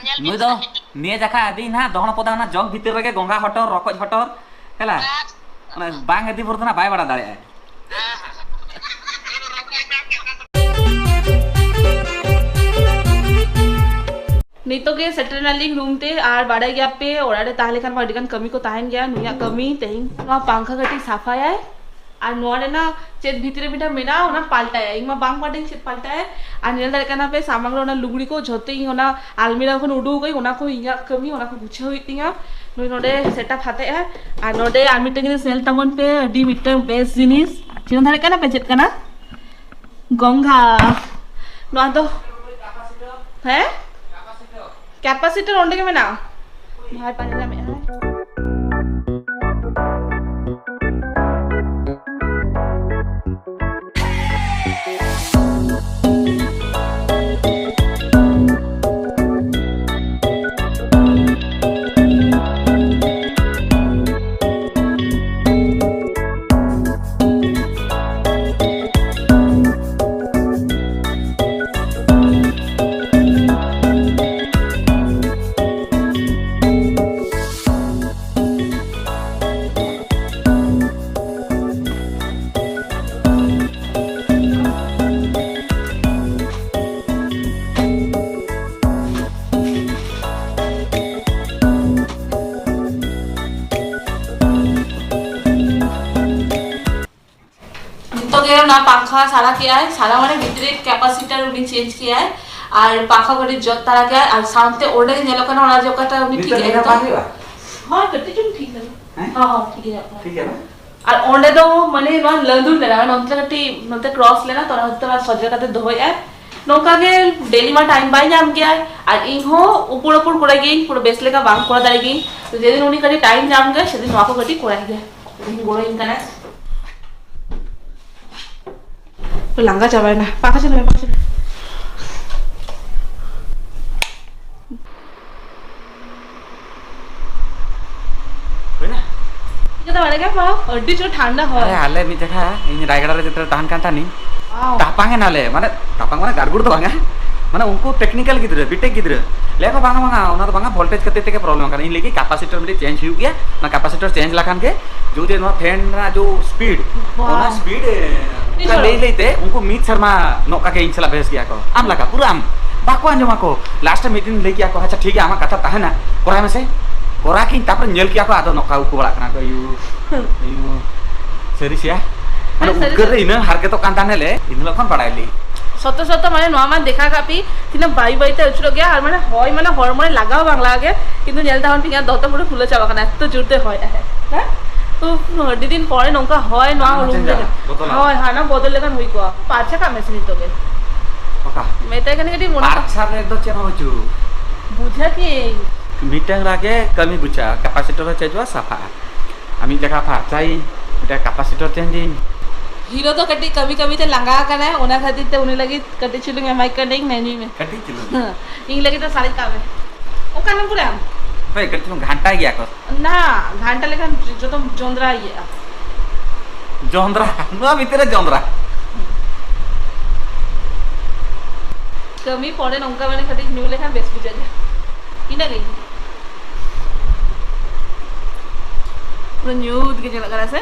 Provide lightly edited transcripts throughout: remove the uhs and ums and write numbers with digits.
नुई दो निये जखा आदि ना दहन पदा ना जग भीतर रगे गंगा हटर रकज हटर हला बांग आदि भरतना बाय बड़ा दाड़े नितो के सेटल नाली रूम ते आर बाड़ा गया पे ओराडे ताहले खान अडिगान कमी को ताहन गया नुया कमी तेहिं ना पंखा कटी साफाया আর নোয়ারে না চেত ভিতরে মিটা মেনা ওনা পাল্টায় ইমা বাং পাটিং চেত পাল্টায় আর নেল দারে কানা पे सामग्र ओना लुगड़ी को झोते ओना आलमीरा खन उडू गई ओना को इया कमी ओना को गुछे हुई तिंगा नुई नोडे सेटअप हाते है আর नोडे आमी टेगिन सेल तमन पे डी मिटा बेस जिनिस चिन धारे काना पे चेत काना गंगा नोआ तो है कैपेसिटर ओंडे के मेना भाई पानी ना में ना पंखा सारा किया है सारा माने भीतरे कैपेसिटर उनी चेंज किया है और पंखा गडी जत तारा किया है और सामने ओडे नेलो कना ओना जो कटा उनी ठीक है हां कटे जो ठीक है हां हां ठीक है ना और ओंडे दो माने नो लंदुर लेना नंतर कटी नंतर क्रॉस लेना तो हत्ते बाद सजे कते धोय है नोका के डेली मा टाइम बाय जाम गया है और इन हो ऊपर ऊपर कोड़ा गई पूरा बेस लेका बांग कोड़ा दाई गई तो जेदिन उनी कटी टाइम जाम गया सेदिन नो को कटी कोड़ा गया इन गोड़ो इन कना तो लंगा चावाय ना पाका चले पाका चले होइना kita balik apa अड्डी जो ठंडा हो अरे हाले मी देखा इन रायगढ़ रे जत्र ताहन कांता नी तापांग नाले माने तापांग माने गारगुड़ तो बांगा माने उनको टेक्निकल गिद्रे बीटेक गिद्रे लेको बांगा बांगा ओना तो बांगा वोल्टेज कते ते के प्रॉब्लम कर इन लेके कैपेसिटर में चेंज हो गया ना कैपेसिटर चेंज लाखान के जो दे नो फैन ना जो स्पीड ओना स्पीड का ले लेते उनको मीत शर्मा नोका के इंचला भेज गया को आम लगा पूरा आम बाको अंजमा को लास्ट मीटिंग ले गया को अच्छा ठीक है आमा कथा ताहना कोरा में से कोरा की तापर नेल किया को आदो नोका उको बड़ा कना को यू serius माने उगर इन हार के तो कांताने ले इन लखन पड़ाइली सत्य सत्य माने नोआ मान देखा कापी तिना बाई बाईते उछलो गया और माने होय माने हरमोने लागाओ बांगला आगे किंतु नेलता हन पिंगा दत पुरो खुले चाबा काना एत जुरते होय है तो हड्डी दिन परे नोका होय नोआ रूम ले होय हां ना बदल लेकन होई को पाछा का मेसिन तो के ओका मेता कने कटी मोना पाछा रे दो चेन होचु बुझा के मीटिंग रागे कमी गुचा कैपेसिटर चेंजवा साफा आमी देखा फा चाइ एटा कैपेसिटर चेंजिंग हीरो तो कटी कभी कभी ते लंगा का ना ओना खातिर ते उनी लगी कटी चिलु में माइक कर नहीं नहीं में कटी चिलु इन लगी तो सारी काम है ओ कानम पूरा भाई कटी तुम घंटा गया को ना घंटा लेखन जो तुम जोंद्रा ये जोंद्रा नो भीतर जोंद्रा कमी पड़े नंका माने खातिर न्यू लेखन बेस बुझा जा इना गई पूरा न्यू के जला करा से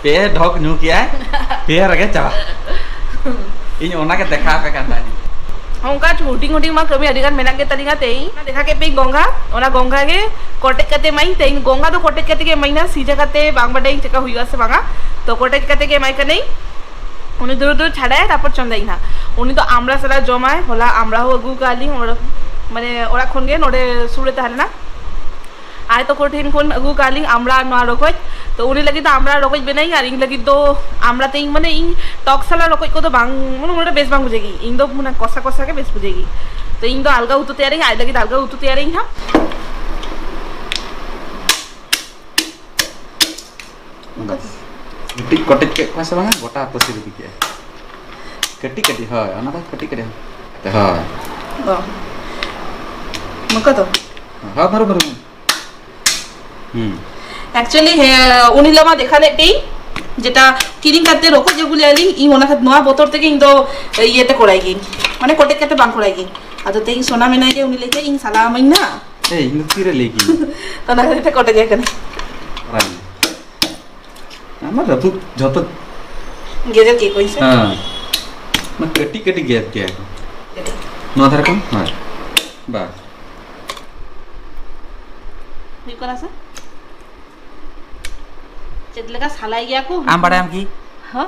पे ढोक न्यू किया पे रगे चला इन ओना के देखा पे कांता हमका छोटी छोटी मा कभी अधिकार मेना के तरीका तेई देखा के पे गंगा ओना गंगा के कोटेक कते मई तेई गंगा तो कोटेक कते के महीना सीजा कते बांग बडे चका हुईवा से बांगा तो कोटेक कते के माई कने उनी दूर दूर छाड़ाय तापर चंदाई ना उनी तो आमरा सला जमाय होला आमरा हो अगु काली माने ओरा खन गे नोडे सुड़े ताहले ना आय तो कोठिन कोन अगु काली आमरा नोआ रखोज तो उनी लगी तो आमरा रखोज बेनाई और इन लगी तो आमरा ते माने इन टॉक्सला रखोज को तो बांग माने मोटा बेस बांग बुझेगी इन तो माने कसा कसा के बेस बुझेगी तो इन तो अलगा उतु तैयारी आय लगी तो अलगा उतु तैयारी हां मिट्टी कटे के पास बांगा गोटा पसी रुपी के कटी कटी हां ओना तो कटी कटी हां बा मका तो हां बरोबर एक्चुअली उनी लमा देखाले टी যেটা किरिंग करते रोको जेगुली आली इन ओना खात नोआ बोतल तक इन दो ये ते कोड़ाई गिन माने कोटे करते बांग कोड़ाई गिन आदो ते इन सोना में नहीं उनी लेके इन सलाम ना ए इन तीरे लेकी तो ना खाते कोटे गया कने राई आमा रबु जतो गेजर के कोई से हां मैं कटी कटी गैप किया नो धर कम हां बस हुई कोना सा चेतले का सलाई गया को आम बड़ा आम की हां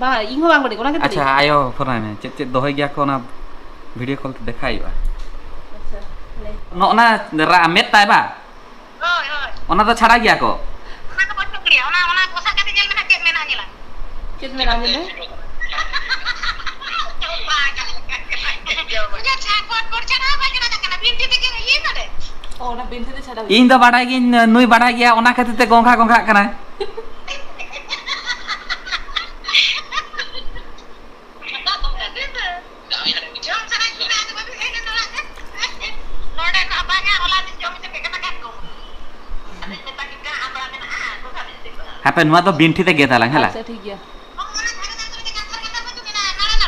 बा इन हो बांग कोटे कोना के अच्छा आयो फोना में चेत चेत दोहई गया को ना वीडियो कॉल ते देखाइबा अच्छा ले नो ना रा मेत ताय बा होय होय ओना तो छाड़ा गया को ओना तो बच्चो करिया ओना कोसा कते जेल में ना चेक में ना गेला चेत में राम ले मुझे छाप पर चढ़ा बाजना कना बिनती ते के ये ना रे ओना बिनते ते छाड़ा इन तो बड़ा गी नुई बड़ा गया ओना खातिर ते गोंखा गोंखा कना जम सरा जुना तो बाबी हे ना नोडे ना बागा होला दिन जम ते के ना काट को अरे ते ताकि का आबरा में ना कोसा बिनती हापे नुआ तो बिनठी ते गेता लंग हला अच्छा ठीक है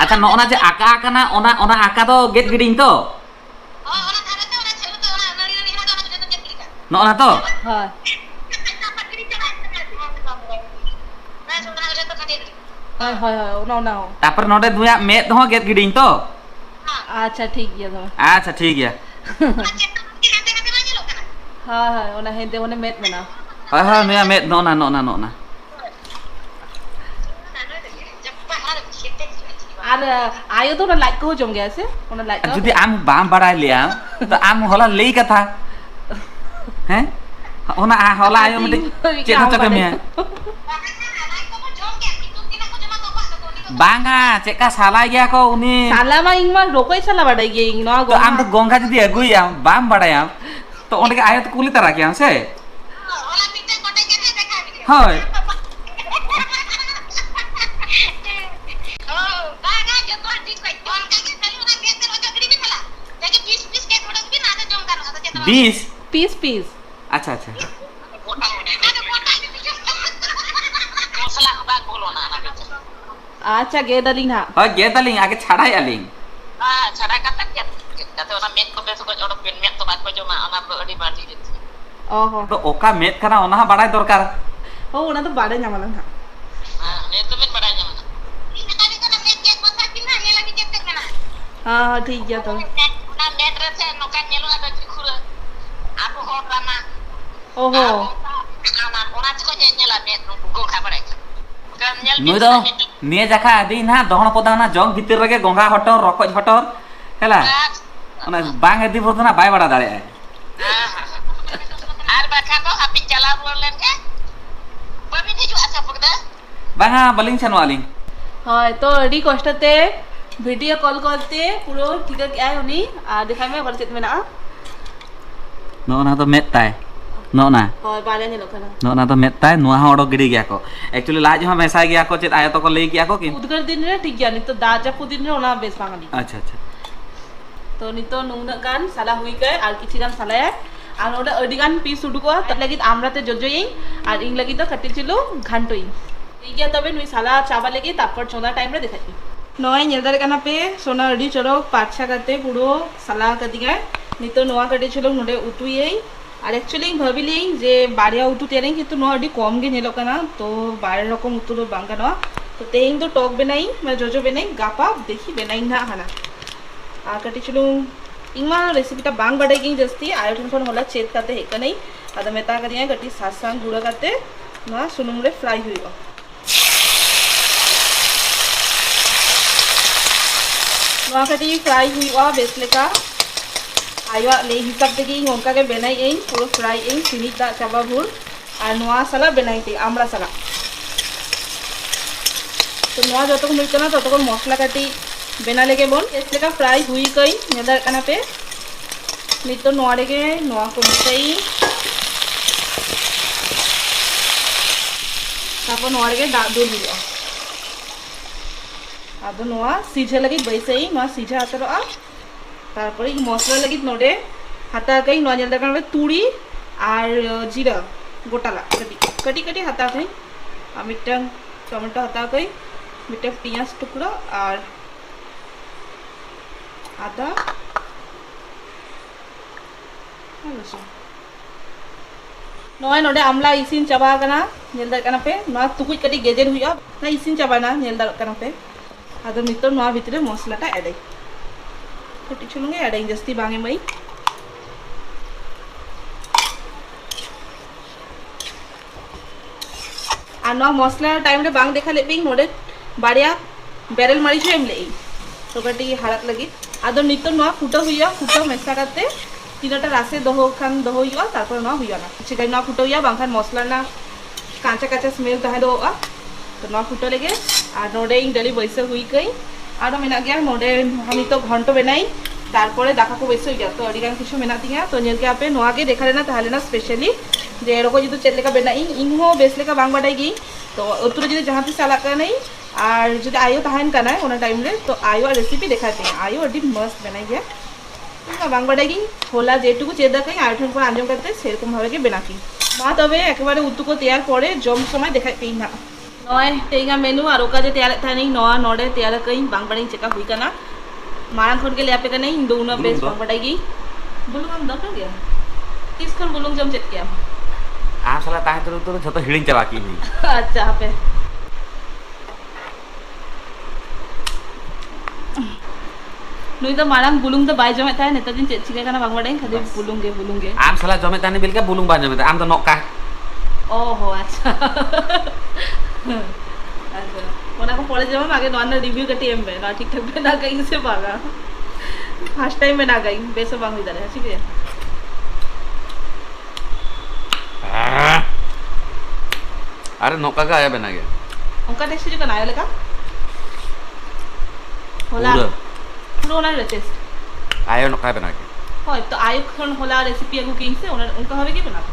अच्छा नो ओना जे आका कना ओना आका तो गेट गिडिंग तो नो ओना तो हां हां हां ओना ओना तापर नोडे दुया मेत हो गेट गिडिंग तो अच्छा ठीक है तो अच्छा ठीक है हां हां ओना हेंते ओने मेट में ना हां हां नुया मेत नो ना আর আয়ো তো না লাইক কো জম গেছে ওনা লাইক যদি আম বাম বাড়াই লিয়া তো আম হলা लेई कथा हैं ओना हला आयो मटे चेता चके में बांगा चेका साला गया को उनी साला मा इंग मा रोकोई साला बड़ाई गे इंग ना तो आम तो गोंगा जदी अगुई आम बाम बाड़ाय आम तो ओंडे के आयो तो कुली तरह के से हाय बीस पीस पीस अच्छा अच्छा अच्छा गे दलिंग हा हां गे दलिंग आगे छाड़ाई आलिंग छाड़ा कता कते ओना मेट को बेस को ओडो पेन मेट तो बात को जमा ओना तो अडी बाटी जे ओहो तो ओका मेट कना ओना बाड़ाय दरकार ओ ओना तो बाड़े जामालन हा हां मेट तो मेट बड़ा जमा इन तारी को मेट के कोसा किना ने लगी केते मेना हां ठीक है तो ओना मेट रे से नोका नेलो आ तो खुर आपो होटाना ओहो आना ओना को नेला मेट गो खा बड़ाय नुई दो निये जाखा दिन हा दहण पदा ना जंग भीतर रगे गोंगा हटर रकज हटर हेला ओना बांग एदी बदना बाय बड़ा दाड़े आर बाखा तो हापी चला बोलन के बबी हिजु अच्छा पगदा बांगा बलिंग छनो आलिंग हां तो अडी कष्टते वीडियो कॉल करते पुरो ठीक है क्या उनी आ दिखाई में बर चित में ना नो ना तो मेत ताय नो ना और बाले ने लोकना नो ना तो मेत ताय नुआ ओडो गिडी गया को एक्चुअली लाज हम ऐसा गया को चेत आयो तो को ले गया को कि उदगर दिन रे ठीक गया नहीं तो दाजा पुदिन रे ओना बेस बांगाली अच्छा अच्छा तो नितो नुना गान साला हुई गए आर किछि गान सालाय আর ওটা অডিগান পিস উডুকো তার লাগি আমরাতে জজই আর ইং লাগি তো কাটিছিল ঘান্টই ঠিক আছে তবে নুই সালা চাবা লাগি তারপর চোদা টাইম রে দেখাই নয় নেদার কানা পে সোনা রেডি চড়ক পাঁচছা কাতে পুরো সালা কাদিগা নিতো নোয়া কাটিছিল নোডে উতুই আর অ্যাকচুয়ালি ভাবিলি যে বাড়িয়া উতু তেরে কিন্তু নোয়া আডি কম গে নেলো কানা তো বাড়ির রকম উতুলো বাঙ্গা নোয়া তো তেইং তো টক বেনাই মানে জজো বেনাই গাপা দেখি বেনাই না হানা আর কাটিছিল इंगमा रेसिपीटा बांग बड़े की जस्ती आयो ठन होला चेत काते हेक नहीं अद मेता करिया गटी सासांग गुड़ा काते ना सुनुम रे फ्राई हुईबा ना कटी फ्राई हुईबा बेस लेका आयो ले हिसाब ते की होंका के बनाई एई पूरा फ्राई एई सिनी दा चाबा भुर আর নোয়া সালা বেনাইতে আমরা সালা তো নোয়া যতক্ষণ হইতো না ততক্ষণ মশলা কাটি बेना लेके बोन इसलिए का फ्राई हुई गई नेदर कना पे नहीं तो नोड़े के नोआ को मिटाई तापर नोड़े के दूर दिया आदो नोआ सीझे लगी बैसे ही नोआ सीझे आते रहा तारपर ई मसला लगी नोड़े हाथा कई नोआ जल्दा कना पे तुड़ी और जीरा गोटाला कटी कटी कटी हाथा कई आ मिटंग टमेटो हता गई मिटे पियाज टुकड़ा और आदा नॉय नोडे आमला इसिन चाबा कना नेल दा कना पे नॉ तुकुई कटी गेजेर हुआ ना इसिन चाबा ना नेल दा कना पे आदो नितो नॉ भितरे मसलाटा ऐड कटी चुलुंगे ऐड जस्ती बांगे मई और नॉ मसला टाइम रे बांग देखा ले बिंग नोडे बाड़िया बेरल मरीच एम ले तो कटी हाड़त लगी आदो नितो नॉ फुटो हुआ फुटो मेसा करते तीनोटा रासे दहो खान दहो हुआ तारपर नॉ हुआ ना चिकन नॉ फुटो हुआ बांखान मसला ना कांचा कांचा स्मेल तहे दो तो नॉ फुटो लेगे और नोडे इन डेली बैसे हुई गई और मेना गया नोडे हम तो घंटो बनाई तारपरे दाका को बैसे गया तो अड़ीगान किछु मेना तिया तो नेल के आपे नोआ के देखा लेना ताहले ना स्पेशली जे एरको जदि चेद लेका बेनाई इन हो बेस लेका बांग बाडाई गई तो उतरो जदि जहां पे साला का नहीं और जदि आयो ताहन का ना ओना टाइम रे तो आयो रेसिपी देखाते हैं आयो अडी मस्त बनाई गया बांग बाडाई गई होला जेटुकु चेदा कई आठन पर आंजम करते सेरकम भावे के बेनाकी मा तबे एकेबारे उतु को तैयार करे जम समय देखाई कई ना नय तेगा मेनू और ओका जे तैयार था नहीं नोआ नोडे तैयार कई बांग बाडाई चेका हुई का ना मारन खन के ले आपे का नहीं दोना बेस बांग बाडाई गई बुलुंग हम दका गया किस खन बुलुंग जम चेक किया आ साला ताहे तो झतो हिडिंग चाबा की हुई अच्छा पे नुई तो मारंग बुलुंग तो बाय जमे था नेता दिन चिका kana bang badai खाली बुलुंगे आम साला जमे ताने बिलका बुलुंग बा जमे आम तो नक्का ओहो अच्छा अच्छा ओना को पड़े जमा आगे नॉन रिव्यू कटी एम बे ना ठीक ठाक बे ना कहीं से भागा फर्स्ट टाइम में ना गई बेसो बांग इधर है ठीक है अरे नक्का का आया बना गया उनका टेस्ट जो बनाया लगा होला पूरा ना टेस्ट आयो नक्का बना के হয় তো আয়ুক্ষণ होला रेसिपी আগু কিনছে ওনার উনকা হবে কি বানাতে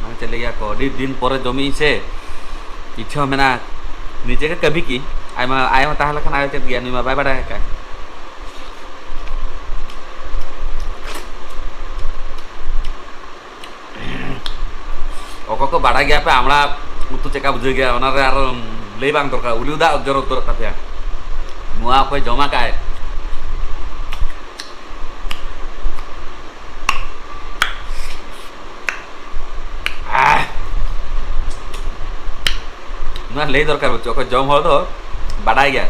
मैं चले गया कोडी दिन पर जमी से इच्छा मेना नीचे के कभी की आय मा ताहला खान आयो चेत गया नुमा बाय बाय का ओको को बाड़ा गया पे हमरा उतु चेका बुझे गया ओना रे आरो ले बांग दरकार उलिउदा जरो तर तापिया मुआ को जमा काय ले दरकार बच्चों को जम हो तो बाड़ा गया